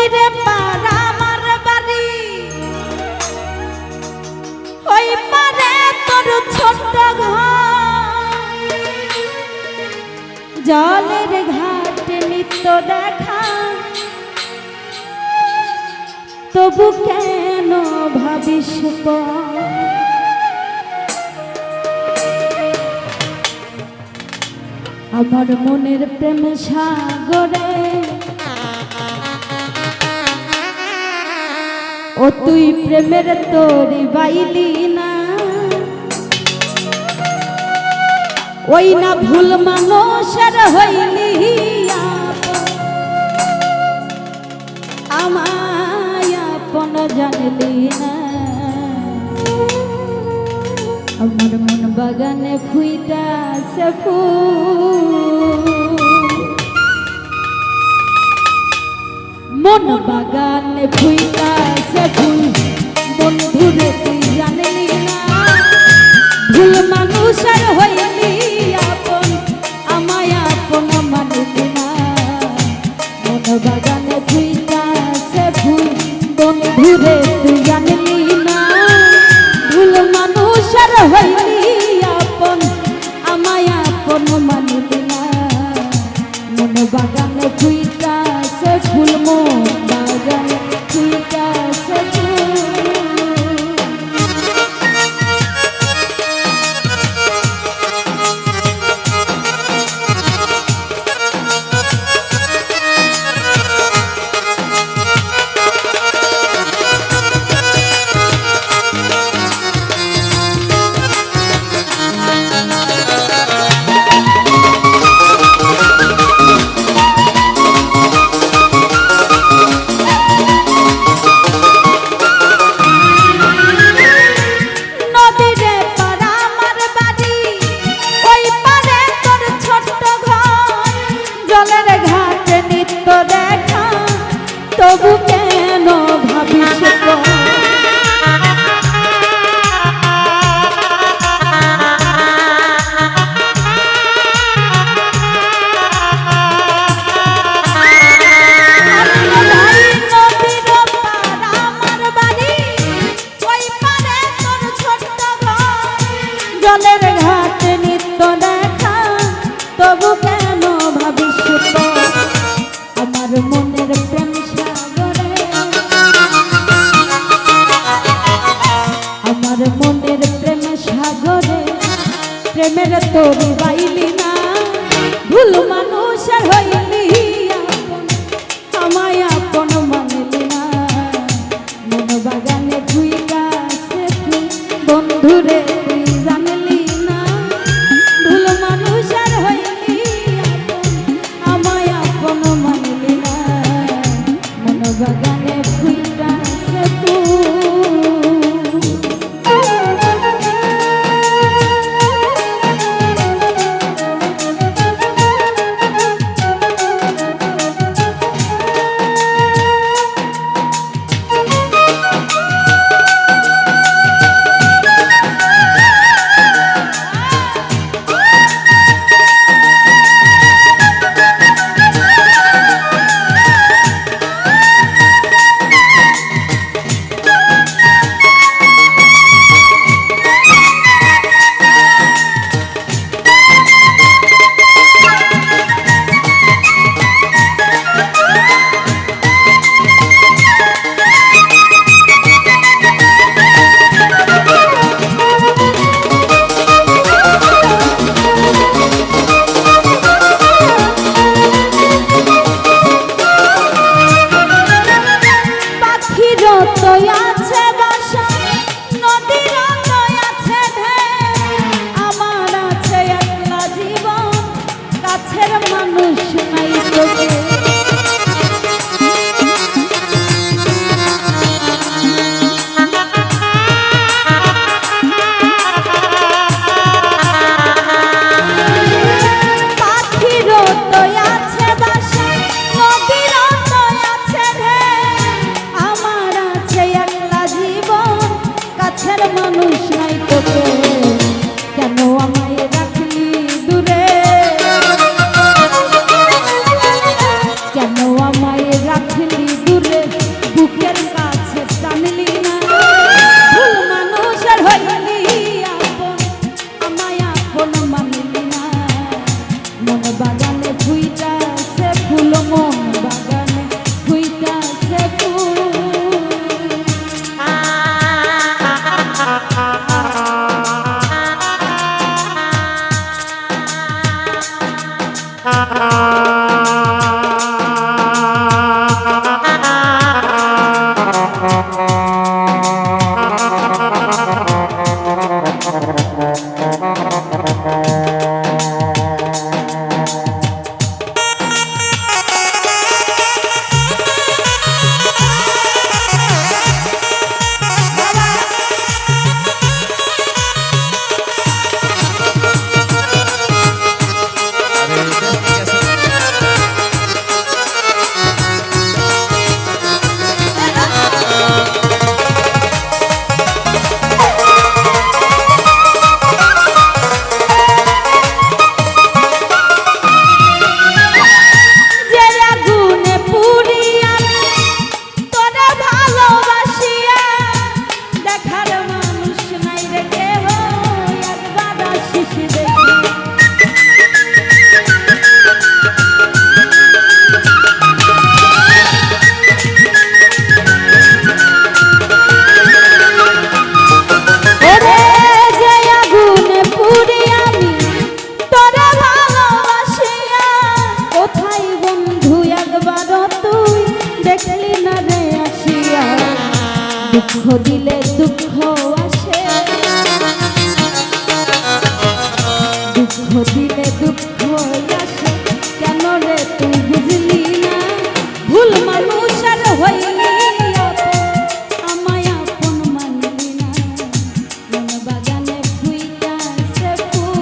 নদীরে পার আমার বাড়ি, ওই পারে তোর ছোট্ট ঘর, জলের ঘাটে নিত্য দেখা, তবু কেন ভাবিস পর? আমার মনের প্রেম সাগরে ও তুই প্রেমের তোরি বাইলি না, ওই না ভুল মানুষের হইলি আমায় আপন জানলি না। আমার মন বাগানে ফুইতাছে ফুল, মন বাগানে ফুইতাছে ফুল, বন্ধুরে তুই জানলি না, ভুল মানুষের হইলি আপন আমায় আপন মানলি না। মন বাগানে ফুইতাছে ফুল, বন্ধুরে তুই জানলি না, ভুল মানুষের হইলি আপন আমায় আপন মানলি না। মন বাগানে ফুইতাছে ফুল, মন বাগানে ফুইতাছে ফুল। তবু কেন ভাবিস জলের ঘাট নিত্য দেখা, তবু কেন ভাবিস আমার মনের প্রেম মনের প্রেম সাগরে প্রেমের তোরি বাইলি না, ভুল মানুষের হইলি আপন আমায় আপন মানলি না। মন বাগানে ফুইতাছে ফুল, বন্ধুরে তুই জানলি না, ভুল মানুষের হইলি আপন আমায় আপন মানলি না। মন বাগানে ফুইতাছে ফুল। দুঃখ দিলে দুঃখ আসে, দুঃখ দিলে দুঃখ আসে, কেন রে তুই বুঝলি না? ভুল মানুষ আর হইলি আমায় আপন মানলি না, মন বাগানে ফুইয়াছে ফুল।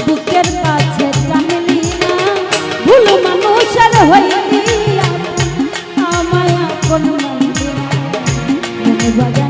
বুকের কাছে টানলি না, ভুল মানুষ আর হইলি আমায় আপন মানলি না।